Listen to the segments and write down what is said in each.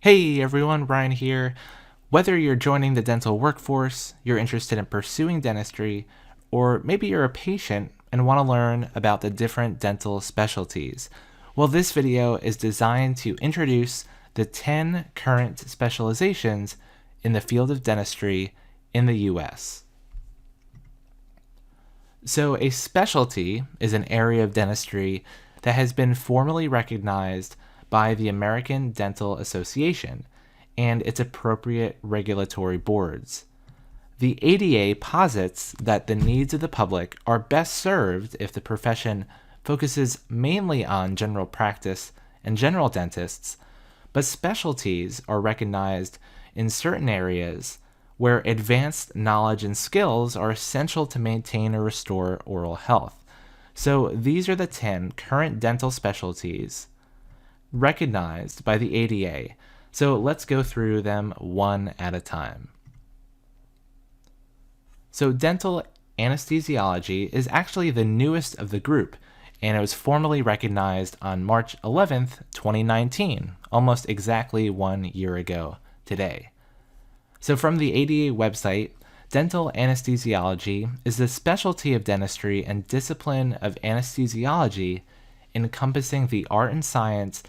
Hey everyone, Brian here. Whether you're joining the dental workforce, you're interested in pursuing dentistry, or maybe you're a patient and want to learn about the different dental specialties, well, this video is designed to introduce the 10 current specializations in the field of dentistry in the US. So, a specialty is an area of dentistry that has been formally recognized by the American Dental Association and its appropriate regulatory boards. The ADA posits that the needs of the public are best served if the profession focuses mainly on general practice and general dentists, but specialties are recognized in certain areas where advanced knowledge and skills are essential to maintain or restore oral health. So these are the 10 current dental specialties recognized by the ADA. So let's go through them one at a time. So dental anesthesiology is actually the newest of the group, and it was formally recognized on March 11th, 2019, almost exactly 1 year ago today. So from the ADA website, dental anesthesiology is the specialty of dentistry and discipline of anesthesiology encompassing the art and science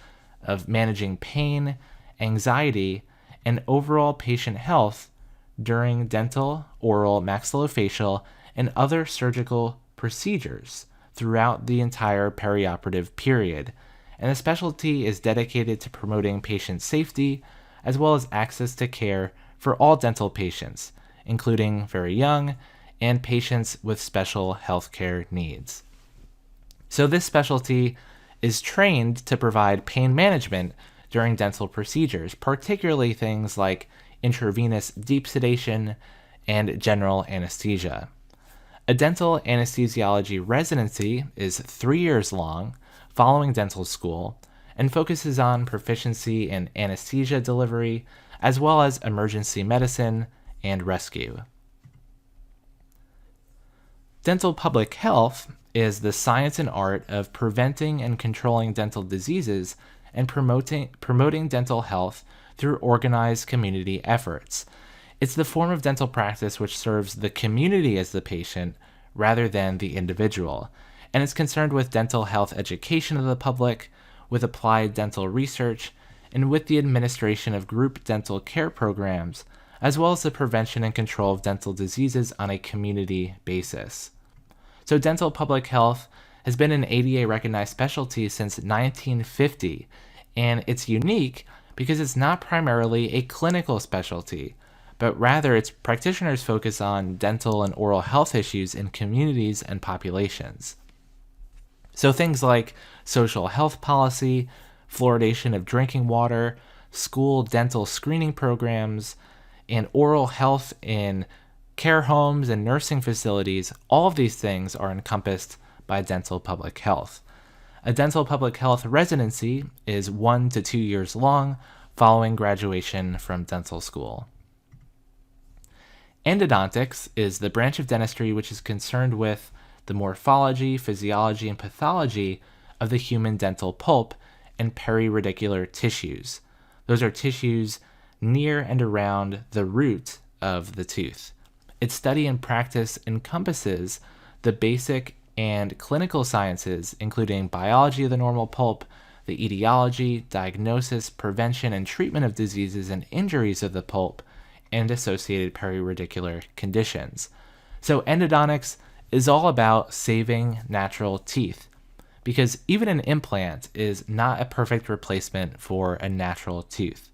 of managing pain, anxiety, and overall patient health during dental, oral, maxillofacial, and other surgical procedures throughout the entire perioperative period. And the specialty is dedicated to promoting patient safety as well as access to care for all dental patients, including very young and patients with special healthcare needs. So this specialty is trained to provide pain management during dental procedures, particularly things like intravenous deep sedation and general anesthesia. A dental anesthesiology residency is 3 years long, following dental school, and focuses on proficiency in anesthesia delivery, as well as emergency medicine and rescue. Dental public health is the science and art of preventing and controlling dental diseases and promoting dental health through organized community efforts. It's the form of dental practice which serves the community as the patient rather than the individual, and is concerned with dental health education of the public, with applied dental research, and with the administration of group dental care programs, as well as the prevention and control of dental diseases on a community basis. So dental public health has been an ADA recognized specialty since 1950, and it's unique because it's not primarily a clinical specialty, but rather its practitioners focus on dental and oral health issues in communities and populations. So things like social health policy, fluoridation of drinking water, school dental screening programs, and oral health in care homes and nursing facilities, all of these things are encompassed by dental public health. A dental public health residency is 1 to 2 years long following graduation from dental school. Endodontics is the branch of dentistry which is concerned with the morphology, physiology, and pathology of the human dental pulp and periradicular tissues. Those are tissues near and around the root of the tooth. Its study and practice encompasses the basic and clinical sciences, including biology of the normal pulp, the etiology, diagnosis, prevention, and treatment of diseases and injuries of the pulp, and associated periradicular conditions. So endodontics is all about saving natural teeth, because even an implant is not a perfect replacement for a natural tooth.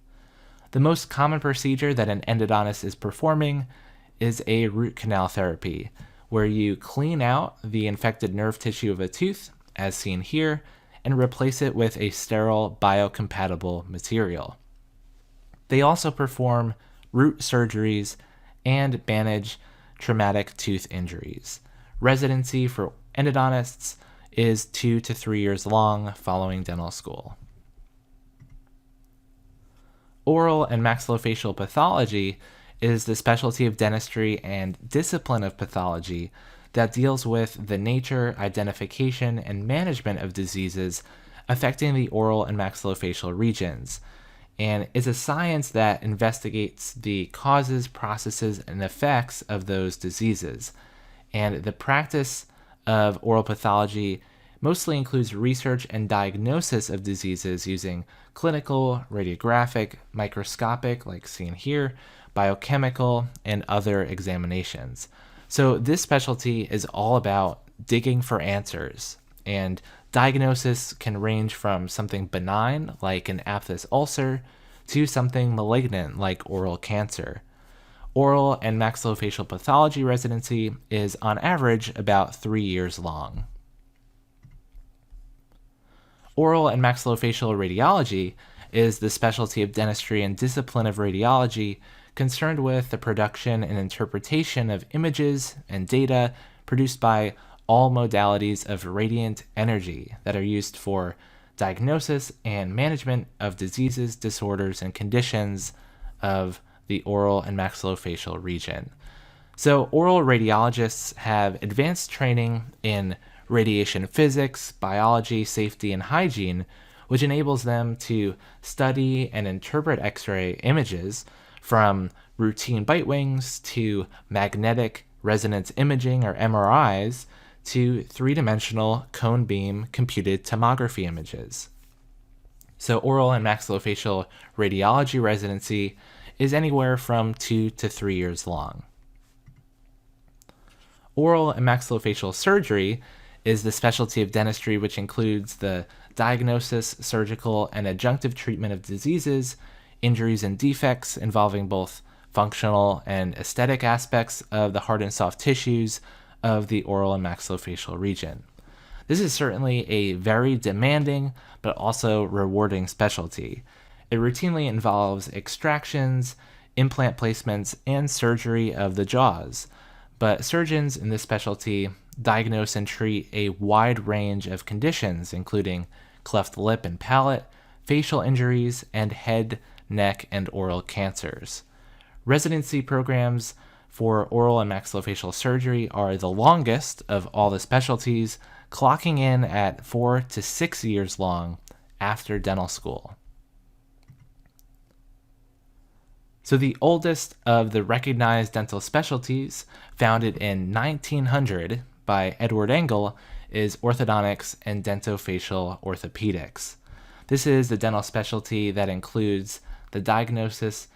The most common procedure that an endodontist is performing is a root canal therapy, where you clean out the infected nerve tissue of a tooth, as seen here, and replace it with a sterile biocompatible material. They also perform root surgeries and manage traumatic tooth injuries. Residency for endodontists is 2 to 3 years long following dental school. Oral and maxillofacial pathology is the specialty of dentistry and discipline of pathology that deals with the nature, identification, and management of diseases affecting the oral and maxillofacial regions. and is a science that investigates the causes, processes, and effects of those diseases. And the practice of oral pathology mostly includes research and diagnosis of diseases using clinical, radiographic, microscopic, like seen here, biochemical, and other examinations. So this specialty is all about digging for answers, and diagnosis can range from something benign, like an aphthous ulcer, to something malignant, like oral cancer. Oral and maxillofacial pathology residency is on average about 3 years long. Oral and maxillofacial radiology is the specialty of dentistry and discipline of radiology concerned with the production and interpretation of images and data produced by all modalities of radiant energy that are used for diagnosis and management of diseases, disorders, and conditions of the oral and maxillofacial region. So oral radiologists have advanced training in radiation physics, biology, safety, and hygiene, which enables them to study and interpret X-ray images from routine bite wings to magnetic resonance imaging or MRIs to three-dimensional cone beam computed tomography images. So oral and maxillofacial radiology residency is anywhere from 2 to 3 years long. Oral and maxillofacial surgery is the specialty of dentistry which includes the diagnosis, surgical, and adjunctive treatment of diseases, injuries, and defects involving both functional and aesthetic aspects of the hard and soft tissues of the oral and maxillofacial region. This is certainly a very demanding but also rewarding specialty. It routinely involves extractions, implant placements, and surgery of the jaws, but surgeons in this specialty diagnose and treat a wide range of conditions, including cleft lip and palate, facial injuries, and head, neck, and oral cancers. Residency programs for oral and maxillofacial surgery are the longest of all the specialties, clocking in at 4 to 6 years long after dental school. So the oldest of the recognized dental specialties, founded in 1900 by Edward Engel, is orthodontics and dentofacial orthopedics. This is the dental specialty that includes the diagnosis,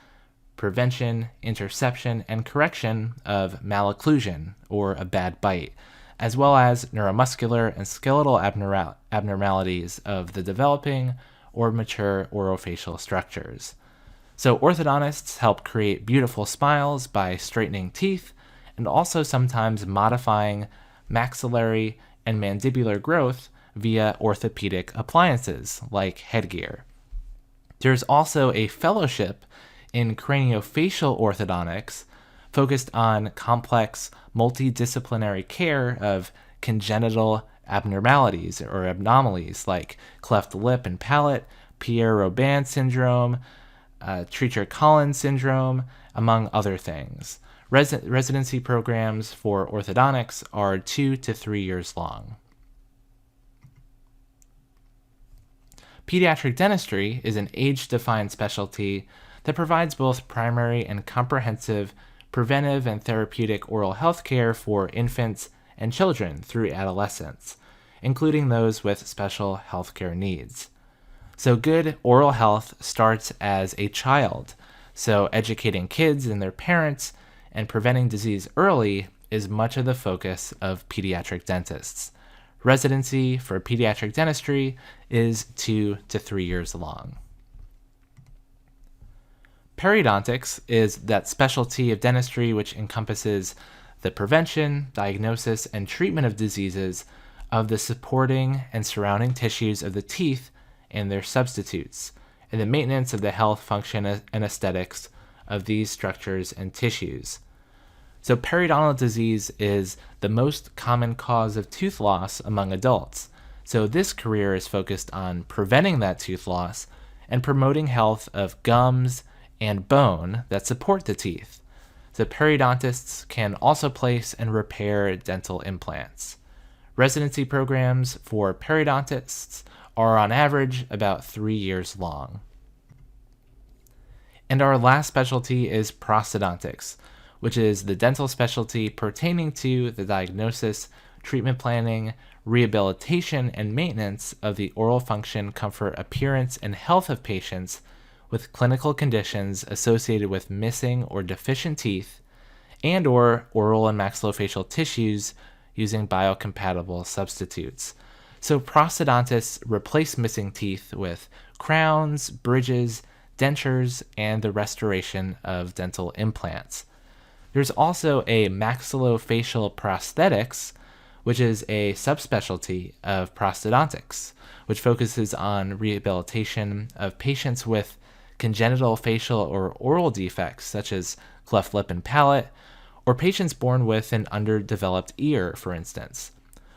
prevention, interception, and correction of malocclusion, or a bad bite, as well as neuromuscular and skeletal abnormalities of the developing or mature orofacial structures. So orthodontists help create beautiful smiles by straightening teeth and also sometimes modifying maxillary and mandibular growth via orthopedic appliances like headgear. There's also a fellowship in craniofacial orthodontics focused on complex multidisciplinary care of congenital abnormalities or anomalies like cleft lip and palate, Pierre-Robin syndrome, Treacher-Collins syndrome, among other things. Residency programs for orthodontics are 2 to 3 years long. Pediatric dentistry is an age-defined specialty that provides both primary and comprehensive preventive and therapeutic oral health care for infants and children through adolescence, including those with special healthcare needs. So good oral health starts as a child, so educating kids and their parents and preventing disease early is much of the focus of pediatric dentists. Residency for pediatric dentistry is 2 to 3 years long. Periodontics is that specialty of dentistry which encompasses the prevention, diagnosis, and treatment of diseases of the supporting and surrounding tissues of the teeth and their substitutes, and the maintenance of the health, function, and aesthetics of these structures and tissues. So periodontal disease is the most common cause of tooth loss among adults. So this career is focused on preventing that tooth loss and promoting health of gums and bone that support the teeth. So periodontists can also place and repair dental implants. Residency programs for periodontists are on average about 3 years long. And our last specialty is prosthodontics, which is the dental specialty pertaining to the diagnosis, treatment planning, rehabilitation, and maintenance of the oral function, comfort, appearance, and health of patients with clinical conditions associated with missing or deficient teeth and or oral and maxillofacial tissues using biocompatible substitutes. So prosthodontists replace missing teeth with crowns, bridges, dentures, and the restoration of dental implants. There's also a maxillofacial prosthetics, which is a subspecialty of prosthodontics, which focuses on rehabilitation of patients with congenital facial or oral defects, such as cleft lip and palate, or patients born with an underdeveloped ear, for instance.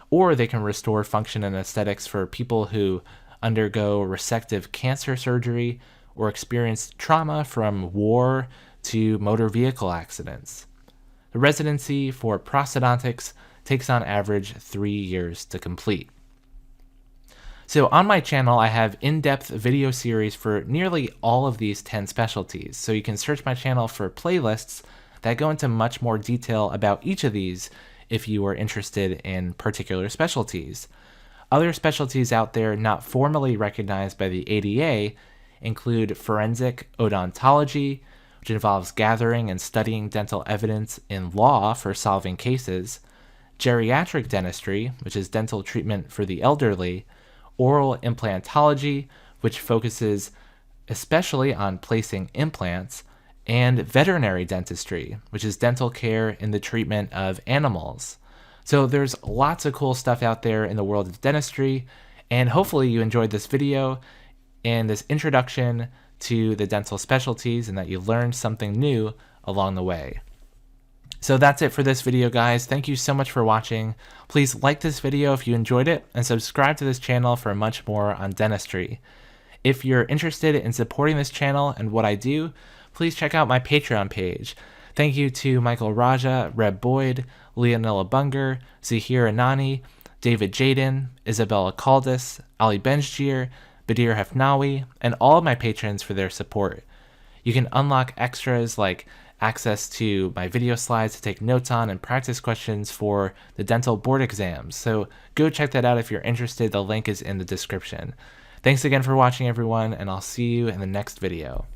Or they can restore function and aesthetics for people who undergo resective cancer surgery or experience trauma from war to motor vehicle accidents. The residency for prosthodontics takes on average 3 years to complete. So on my channel, I have in-depth video series for nearly all of these 10 specialties. So you can search my channel for playlists that go into much more detail about each of these if you are interested in particular specialties. Other specialties out there not formally recognized by the ADA include forensic odontology, which involves gathering and studying dental evidence in law for solving cases, geriatric dentistry, which is dental treatment for the elderly, oral implantology, which focuses especially on placing implants, and veterinary dentistry, which is dental care in the treatment of animals. So there's lots of cool stuff out there in the world of dentistry, and hopefully you enjoyed this video and this introduction to the dental specialties and that you learned something new along the way. So that's it for this video, guys. Thank you so much for watching. Please like this video if you enjoyed it and subscribe to this channel for much more on dentistry. If you're interested in supporting this channel and what I do, please check out my Patreon page. Thank you to Michael Raja, Reb Boyd, Leonilla Bunger, Zahir Anani, David Jaden, Isabella Caldas, Ali Benjgir, Badir Hefnawi, and all of my patrons for their support. You can unlock extras like access to my video slides to take notes on and practice questions for the dental board exams. So go check that out if you're interested. The link is in the description. Thanks again for watching, everyone, and I'll see you in the next video.